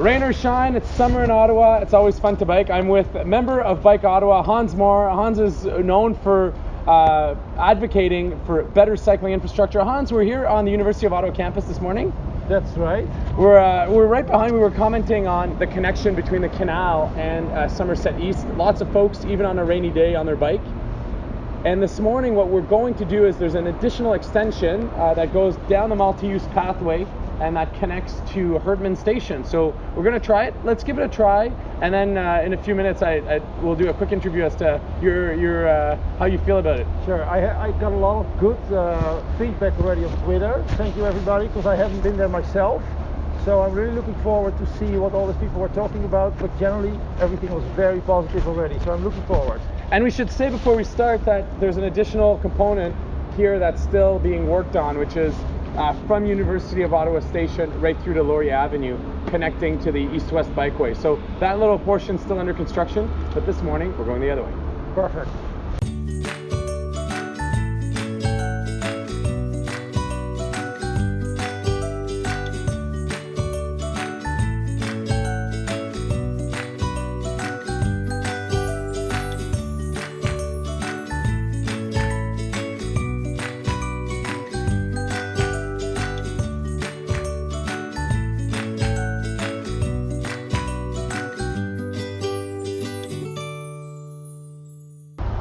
Rain or shine, it's summer in Ottawa. It's always fun to bike. I'm with a member of Bike Ottawa, Hans Moore. Hans is known for advocating for better cycling infrastructure. Hans, we're here on the University of Ottawa campus this morning. That's right. We're right behind. We were commenting on the connection between the canal and Somerset East. Lots of folks, even on a rainy day, on their bike. And this morning, what we're going to do is there's an additional extension that goes down the multi-use pathway and that connects to Herdman Station. So we're going to try it. Let's give it a try, and then in a few minutes, we'll do a quick interview as to your how you feel about it. Sure. I got a lot of good feedback already on Twitter. Thank you, everybody, because I haven't been there myself. So I'm really looking forward to see what all these people were talking about. But generally, everything was very positive already. So I'm looking forward. And we should say before we start that there's an additional component here that's still being worked on, which is from University of Ottawa Station right through to Laurier Avenue, connecting to the east-west bikeway. So that little portion's still under construction, but this morning we're going the other way. Perfect.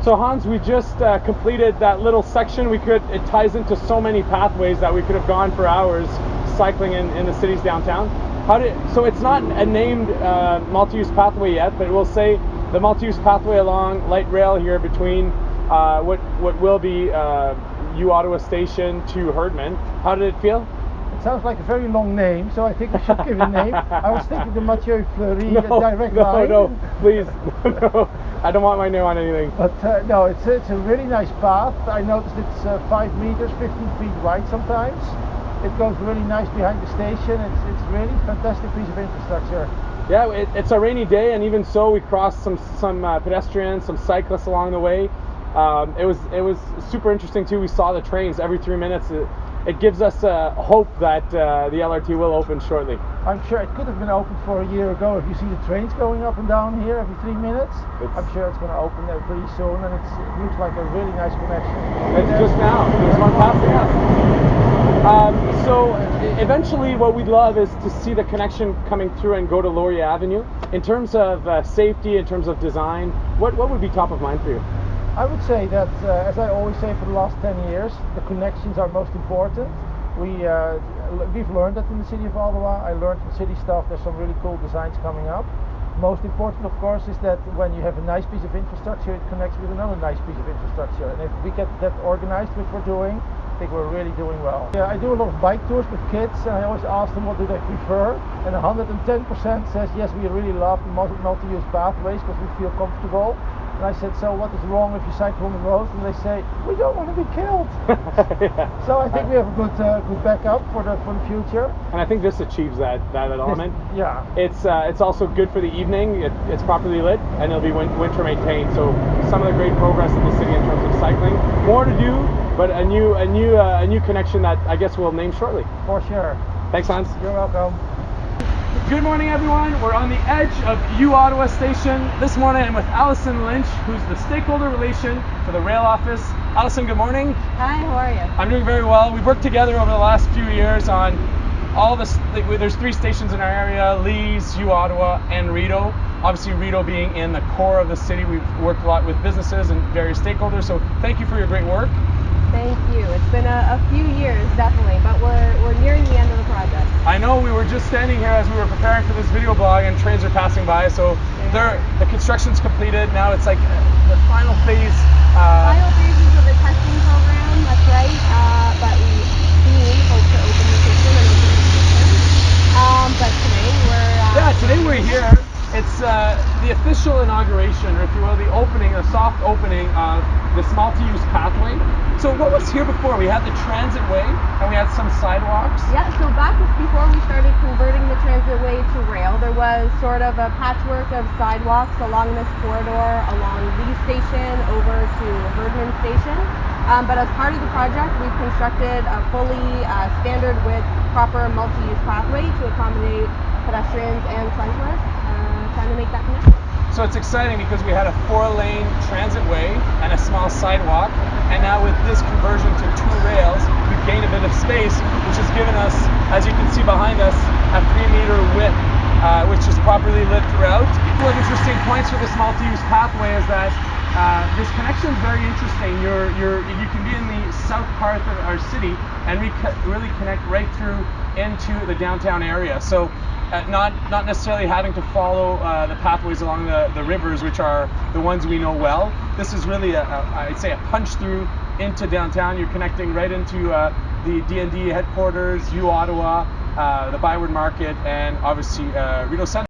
So Hans, we just completed that little section. It ties into so many pathways that we could have gone for hours cycling in the city's downtown. So it's not a named multi-use pathway yet, but we'll say the multi-use pathway along light rail here between what will be U Ottawa Station to Herdman. How did it feel? It sounds like a very long name, so I think we should give it a name. I was thinking the Mathieu Fleury direct line. No, please. No, I don't want my name on anything. But no, it's a really nice path. I noticed it's 5 meters, 15 feet wide sometimes. It goes really nice behind the station. It's really a fantastic piece of infrastructure. Yeah, it's a rainy day, and even so, we crossed some pedestrians, some cyclists along the way. It was super interesting too. We saw the trains every 3 minutes. It gives us hope that the LRT will open shortly. I'm sure it could have been opened for a year ago. If you see the trains going up and down here every 3 minutes, I'm sure it's going to open there pretty soon, and it looks like a really nice connection. It's just now. There's one passing us. So eventually what we'd love is to see the connection coming through and go to Laurier Avenue. In terms of safety, in terms of design, what would be top of mind for you? I would say that, as I always say for the last 10 years, the connections are most important. We've learned that in the city of Ottawa. I learned from city staff there's some really cool designs coming up. Most important, of course, is that when you have a nice piece of infrastructure, it connects with another nice piece of infrastructure. And if we get that organized, which we're doing, I think we're really doing well. Yeah, I do a lot of bike tours with kids, and I always ask them what do they prefer. And 110% says, yes, we really love the multi-use pathways because we feel comfortable. And I said, so what is wrong if you cycle on the road? And they say, we don't want to be killed. Yeah. So I think we have a good backup for the future. And I think this achieves that element. Yeah. It's also good for the evening. It's properly lit, and it'll be winter maintained. So some of the great progress in the city in terms of cycling. More to do, but a new connection that I guess we'll name shortly. For sure. Thanks, Hans. You're welcome. Good morning, everyone. We're on the edge of U Ottawa Station. This morning I'm with Alison Lynch, who's the stakeholder relation for the rail office. Alison, good morning. Hi, how are you? I'm doing very well. We've worked together over the last few years on all this. There's 3 stations in our area: Lees, U Ottawa, and Rideau. Obviously, Rideau being in the core of the city. We've worked a lot with businesses and various stakeholders. So thank you for your great work. Thank you. It's been a few years, definitely, but we're nearing the end of the project. I know we were just standing here as we were preparing for this video blog, and trains are passing by. So the construction's completed. Now it's like the final phase. Final phases of the testing program. That's right. But we soon hope to open the system and open the system. But today we're here. It's the official inauguration, or if you will, the soft opening of this multi-use pathway. So what was here before? We had the transit way, and we had some sidewalks. Yeah, so back before we started converting the transit way to rail, there was sort of a patchwork of sidewalks along this corridor, along Lee Station over to Herdman Station. But as part of the project, we've constructed a fully standard width, proper multi-use pathway to accommodate pedestrians and cyclists, trying to make that connection. So it's exciting because we had a 4-lane transit way and a small sidewalk, and now with this conversion to 2 rails, we've gained a bit of space, which has given us, as you can see behind us, a 3-meter width, which is properly lit throughout. One of the interesting points for this multi-use pathway is that this connection is very interesting. You can be in the south part of our city and really connect right through into the downtown area. So not necessarily having to follow the pathways along the rivers, which are the ones we know well. This is really I'd say a punch through into downtown. You're connecting right into the D&D headquarters, U Ottawa, the Byward Market, and obviously Rideau Centre.